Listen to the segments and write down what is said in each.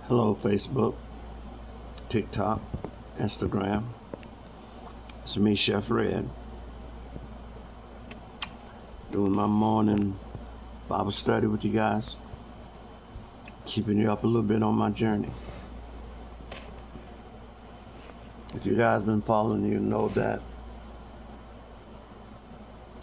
Hello, Facebook, TikTok, Instagram. It's me, Chef Red, doing my morning Bible study with you guys, keeping you up a little bit on my journey. If you guys been following, you know that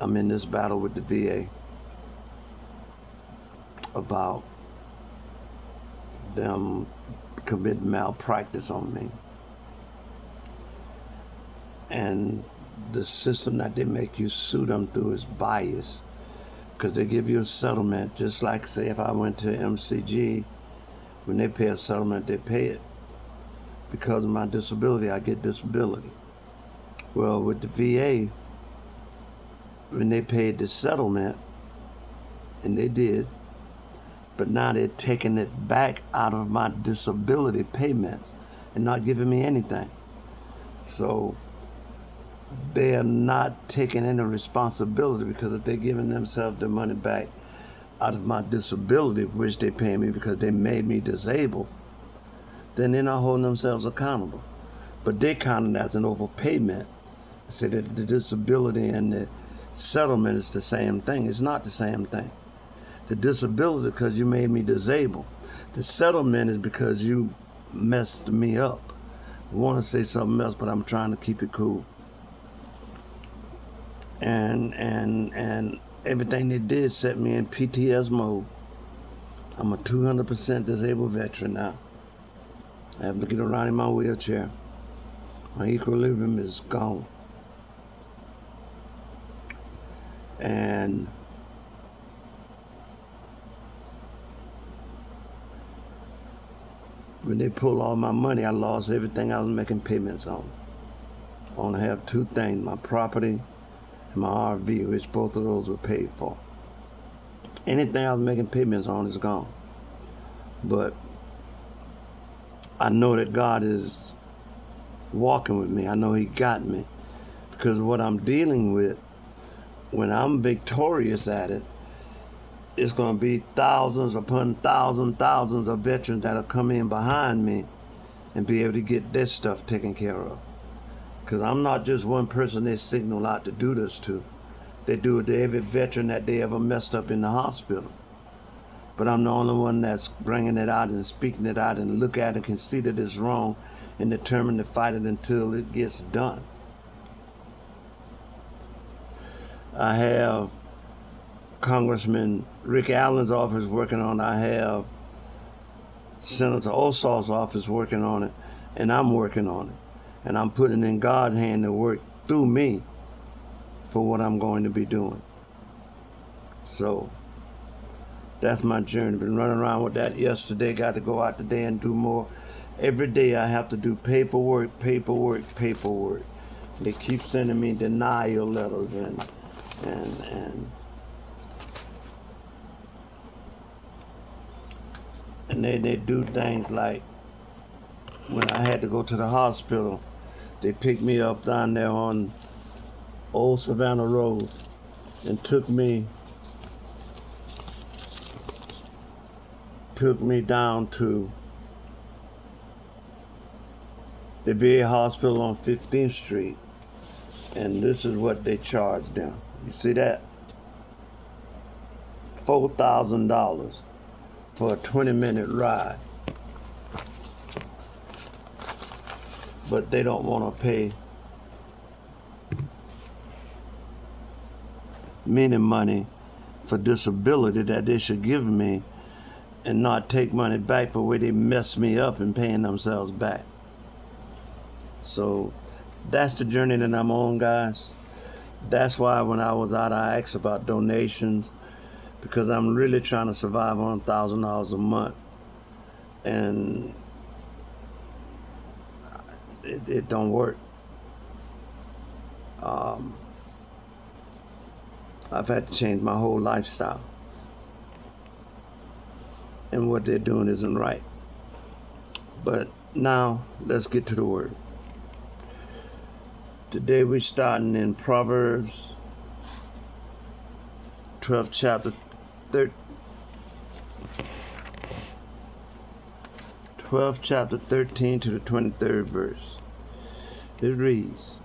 I'm in this battle with the VA about them committing malpractice on me. And the system that they make you sue them through is biased, because they give you a settlement, just like, say, if I went to MCG, when they pay a settlement, they pay it. Because of my disability, I get disability. Well, with the VA, when they paid the settlement, and they did, but now they're taking it back out of my disability payments and not giving me anything. So they are not taking any responsibility, because if they're giving themselves the money back out of my disability, which they pay me because they made me disabled, then they're not holding themselves accountable. But they count it as an overpayment. Say that the disability and the settlement is the same thing. It's not the same thing. The disability is because you made me disabled. The settlement is because you messed me up. I want to say something else, but I'm trying to keep it cool. And everything they did set me in PTS mode. I'm a 200% disabled veteran now. I have to get around in my wheelchair. My equilibrium is gone. And when they pulled all my money, I lost everything I was making payments on. I only have two things: my property and my RV, which both of those were paid for. Anything I was making payments on is gone. But I know that God is walking with me. I know He got me, because what I'm dealing with, when I'm victorious at it, it's going to be thousands upon thousands of veterans that'll come in behind me and be able to get their stuff taken care of. Because I'm not just one person they signal out to do this to. They do it to every veteran that they ever messed up in the hospital. But I'm the only one that's bringing it out and speaking it out and look at it, can see that it's wrong, and determined to fight it until it gets done. I have Congressman Rick Allen's office working on it. I have Senator Ossoff's office working on it, and I'm working on it. And I'm putting in God's hand to work through me for what I'm going to be doing. So that's my journey. Been running around with that yesterday. Got to go out today and do more. Every day I have to do paperwork. They keep sending me denial letters and they do things like, when I had to go to the hospital, they picked me up down there on Old Savannah Road and took me down to the VA hospital on 15th Street. And this is what they charged them. You see that? $4,000 for a 20-minute ride. But they don't want to pay me the money for disability that they should give me, and not take money back for where they messed me up and paying themselves back. So that's the journey that I'm on, guys. That's why when I was out, I asked about donations, because I'm really trying to survive on $1,000 a month. And it don't work. I've had to change my whole lifestyle. And what they're doing isn't right. But now, let's get to the word. Today we're starting in Proverbs 12th chapter, 12th chapter, 13 to the 23rd verse. It reads,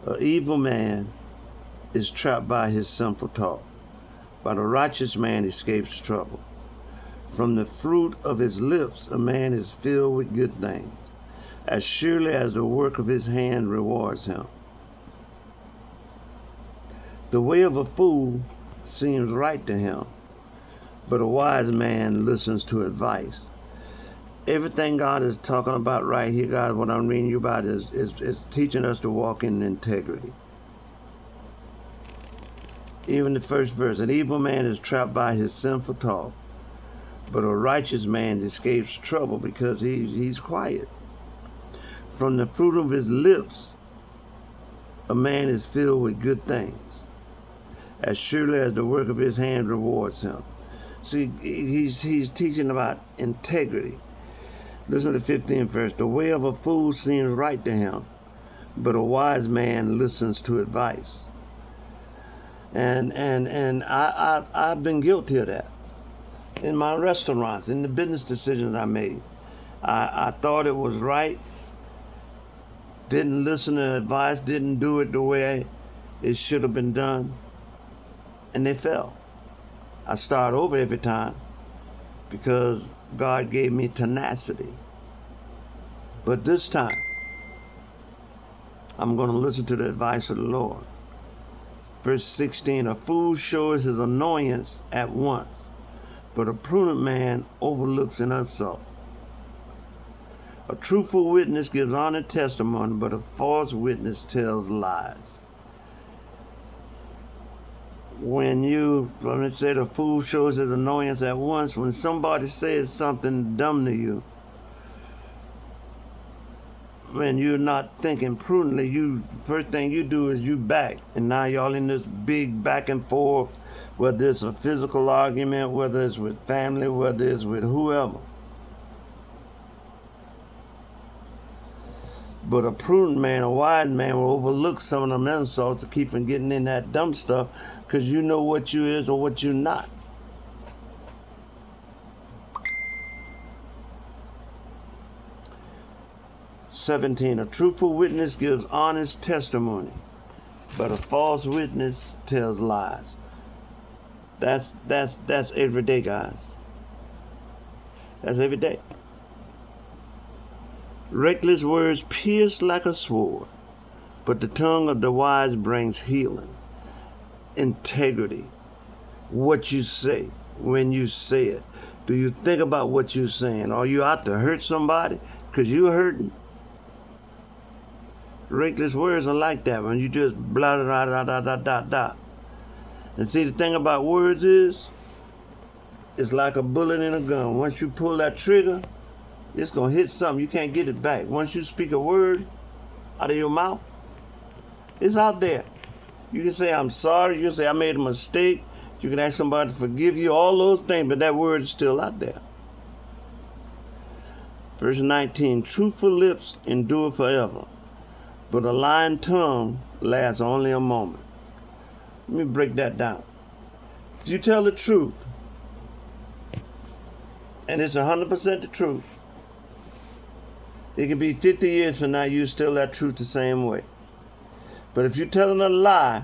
"An evil man is trapped by his sinful talk, but a righteous man escapes trouble. From the fruit of his lips a man is filled with good things, as surely as the work of his hand rewards him. The way of a fool seems right to him, but a wise man listens to advice." Everything God is talking about right here, guys, what I'm reading you about is teaching us to walk in integrity. Even the first verse, "An evil man is trapped by his sinful talk, but a righteous man escapes trouble because he's quiet. From the fruit of his lips, a man is filled with good things, as surely as the work of his hand rewards him." See, he's teaching about integrity. Listen to the 15th verse. "The way of a fool seems right to him, but a wise man listens to advice." And I've been guilty of that. In my restaurants, in the business decisions I made, I thought it was right, didn't listen to advice, didn't do it the way it should have been done, and they fell. I start over every time because God gave me tenacity. But this time, I'm going to listen to the advice of the Lord. Verse 16, "A fool shows his annoyance at once, but a prudent man overlooks an insult. A truthful witness gives honest testimony, but a false witness tells lies." When it said a fool shows his annoyance at once, when somebody says something dumb to you, when you're not thinking prudently, first thing you do is you back. And now y'all in this big back and forth, whether it's a physical argument, whether it's with family, whether it's with whoever. But a prudent man, a wise man, will overlook some of them insults to keep from getting in that dumb stuff, because you know what you is or what you're not. "17, "A truthful witness gives honest testimony, but a false witness tells lies." That's every day, guys. That's every day. "Reckless words pierce like a sword, but the tongue of the wise brings healing." Integrity. What you say, when you say it. Do you think about what you're saying? Are you out to hurt somebody because you're hurting? Reckless words are like that, when you just blah, blah, blah, blah, blah, blah, blah. And see, the thing about words is, it's like a bullet in a gun. Once you pull that trigger, it's going to hit something. You can't get it back. Once you speak a word out of your mouth, it's out there. You can say, "I'm sorry." You can say, "I made a mistake." You can ask somebody to forgive you, all those things, but that word is still out there. Verse 19, "Truthful lips endure forever, but a lying tongue lasts only a moment." Let me break that down. If you tell the truth, and it's 100% the truth, it can be 50 years from now, you still that truth the same way. But if you're telling a lie,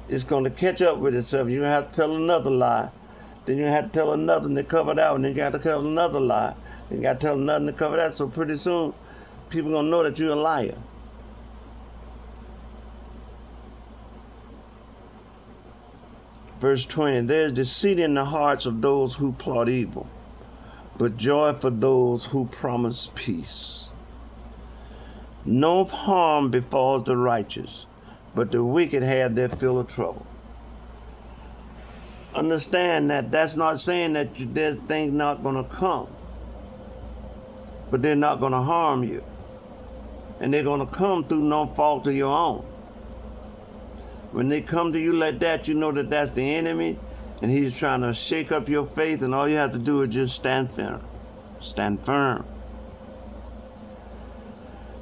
it's going to catch up with itself. You're going to have to tell another lie. Then you have to tell another to cover that one. Then you got to tell another lie. Then you got to tell another to cover that. So pretty soon, people are going to know that you're a liar. Verse 20, "There's deceit in the hearts of those who plot evil, but joy for those who promise peace. No harm befalls the righteous, but the wicked have their fill of trouble." Understand that that's not saying that there's things not going to come, but they're not going to harm you. And they're going to come through no fault of your own. When they come to you like that, you know that that's the enemy, and he's trying to shake up your faith, and all you have to do is just stand firm. Stand firm.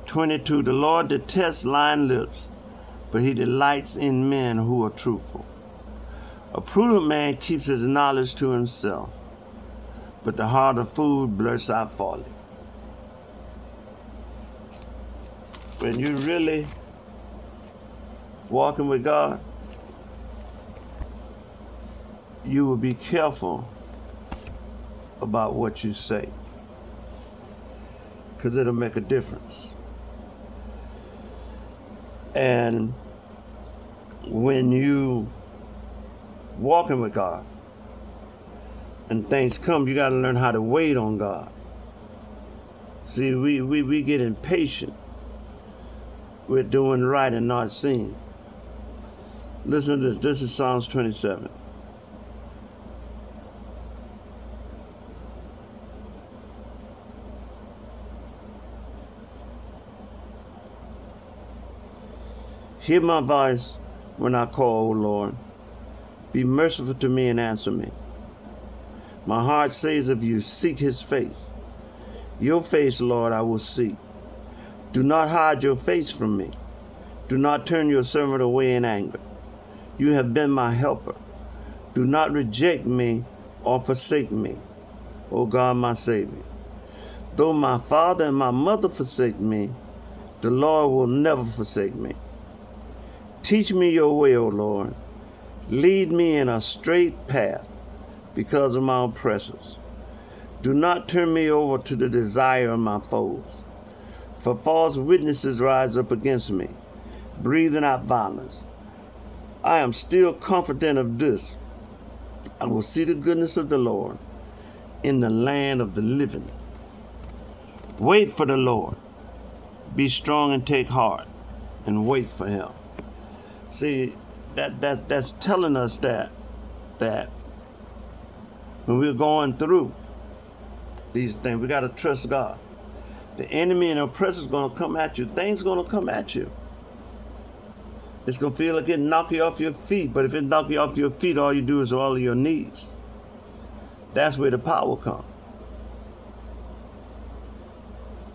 22, "The Lord detests lying lips, but he delights in men who are truthful. A prudent man keeps his knowledge to himself, but the heart of fool blurts out folly." when you really walking with God, you will be careful about what you say, because it'll make a difference. And when you walking with God and things come, you got to learn how to wait on God. See, we get impatient with doing right and not seeing. Listen to this. This is Psalms 27. Hear my voice when I call, O Lord. Be merciful to me and answer me. My heart says of you, seek his face. Your face, Lord, I will seek. Do not hide your face from me. Do not turn your servant away in anger. You have been my helper. Do not reject me or forsake me, O God, my Savior. Though my father and my mother forsake me, the Lord will never forsake me. Teach me your way, O Lord. Lead me in a straight path because of my oppressors. Do not turn me over to the desire of my foes. For false witnesses rise up against me, breathing out violence. I am still confident of this. I will see the goodness of the Lord in the land of the living. Wait for the Lord. Be strong and take heart and wait for him. See, that's telling us that when we're going through these things, we got to trust God. The enemy and oppressor is going to come at you. Things going to come at you. It's going to feel like it knock you off your feet. But if it knock you off your feet, all you do is all of your knees. That's where the power comes.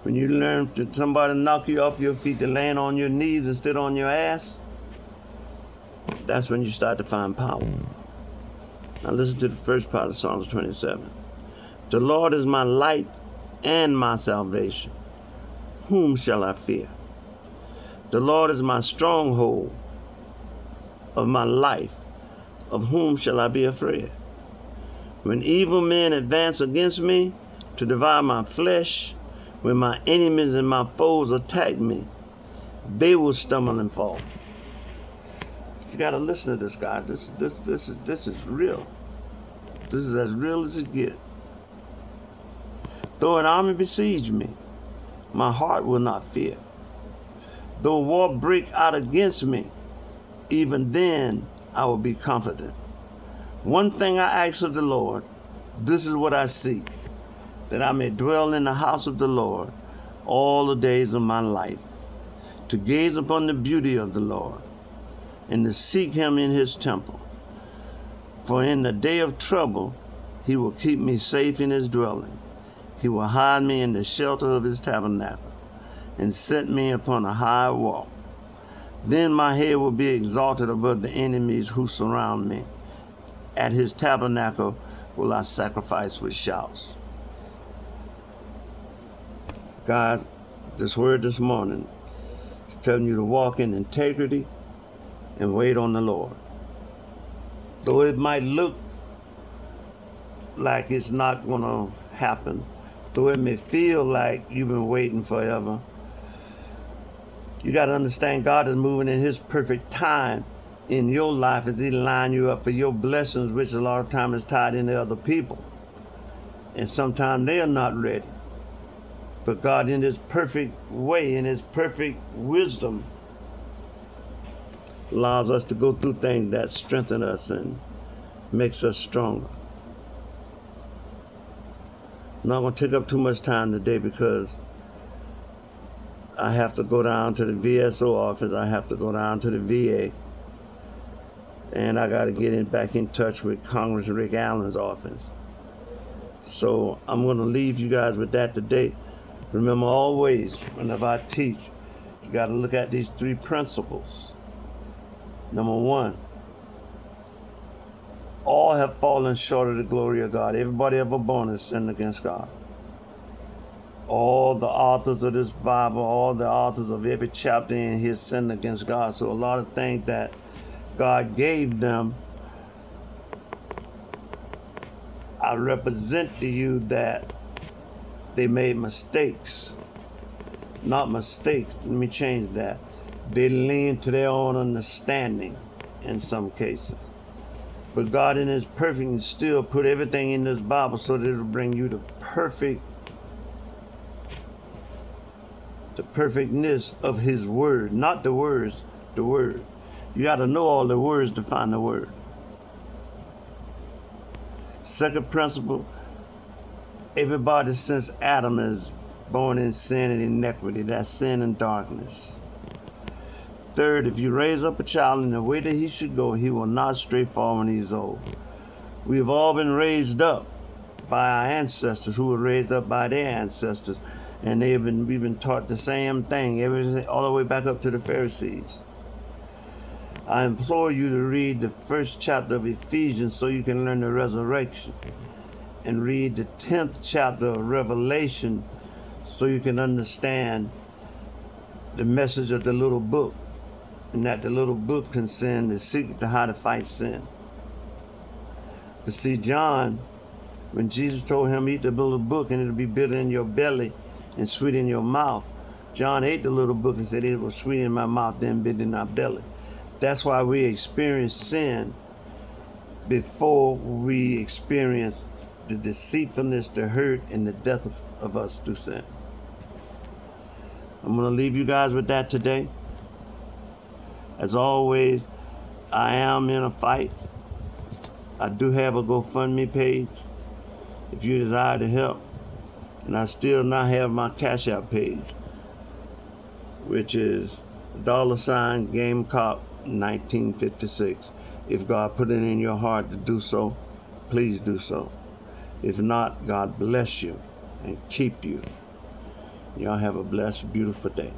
When you learn to somebody knock you off your feet to land on your knees instead on your ass, that's when you start to find power. Now listen to the first part of Psalms 27. The Lord is my light and my salvation. Whom shall I fear? The Lord is my stronghold of my life. Of whom shall I be afraid? When evil men advance against me to devour my flesh, when my enemies and my foes attack me, they will stumble and fall. You got to listen to this, guy. This is real. This is as real as it gets. Though an army besiege me, my heart will not fear. Though war break out against me, even then I will be confident. One thing I ask of the Lord, this is what I seek, that I may dwell in the house of the Lord all the days of my life, to gaze upon the beauty of the Lord, and to seek him in his temple. For in the day of trouble, he will keep me safe in his dwelling. He will hide me in the shelter of his tabernacle, and set me upon a high wall. Then my head will be exalted above the enemies who surround me. At his tabernacle will I sacrifice with shouts. God, this word this morning is telling you to walk in integrity and wait on the Lord. Though it might look like it's not going to happen, though it may feel like you've been waiting forever, you got to understand God is moving in his perfect time in your life as he line you up for your blessings, which a lot of times is tied into other people. And sometimes they are not ready. But God, in his perfect way, in his perfect wisdom, allows us to go through things that strengthen us and makes us stronger. I'm not going to take up too much time today because I have to go down to the VSO office. I have to go down to the VA. And I got to get back in touch with Congressman Rick Allen's office. So I'm going to leave you guys with that today. Remember always, whenever I teach, you got to look at these three principles. Number one, all have fallen short of the glory of God. Everybody ever born has sinned against God. All the authors of this Bible, all the authors of every chapter in here sinned against God. So a lot of things that God gave them, I represent to you that they made mistakes. Not mistakes, let me change that. They leaned to their own understanding in some cases. But God in His perfect still put everything in this Bible so that it'll bring you the perfectness of His word. Not the words, the word. You got to know all the words to find the word. Second principle, everybody since Adam is born in sin and iniquity. That's sin and darkness. Third, if you raise up a child in the way that he should go, he will not stray far when he's old. We have all been raised up by our ancestors who were raised up by their ancestors. And we've been taught the same thing, everything, all the way back up to the Pharisees. I implore you to read the first chapter of Ephesians so you can learn the resurrection. And read the 10th chapter of Revelation so you can understand the message of the little book. And that the little book concerns the secret to how to fight sin. But see, John, when Jesus told him, eat the little book and it'll be bitter in your belly and sweet in your mouth, John ate the little book and said, it was sweet in my mouth, then bitter in our belly. That's why we experience sin before we experience the deceitfulness, the hurt, and the death of us through sin. I'm going to leave you guys with that today. As always, I am in a fight. I do have a GoFundMe page if you desire to help. And I still not have my Cash App page, which is $ Gamecock 1956. If God put it in your heart to do so, please do so. If not, God bless you and keep you. Y'all have a blessed, beautiful day.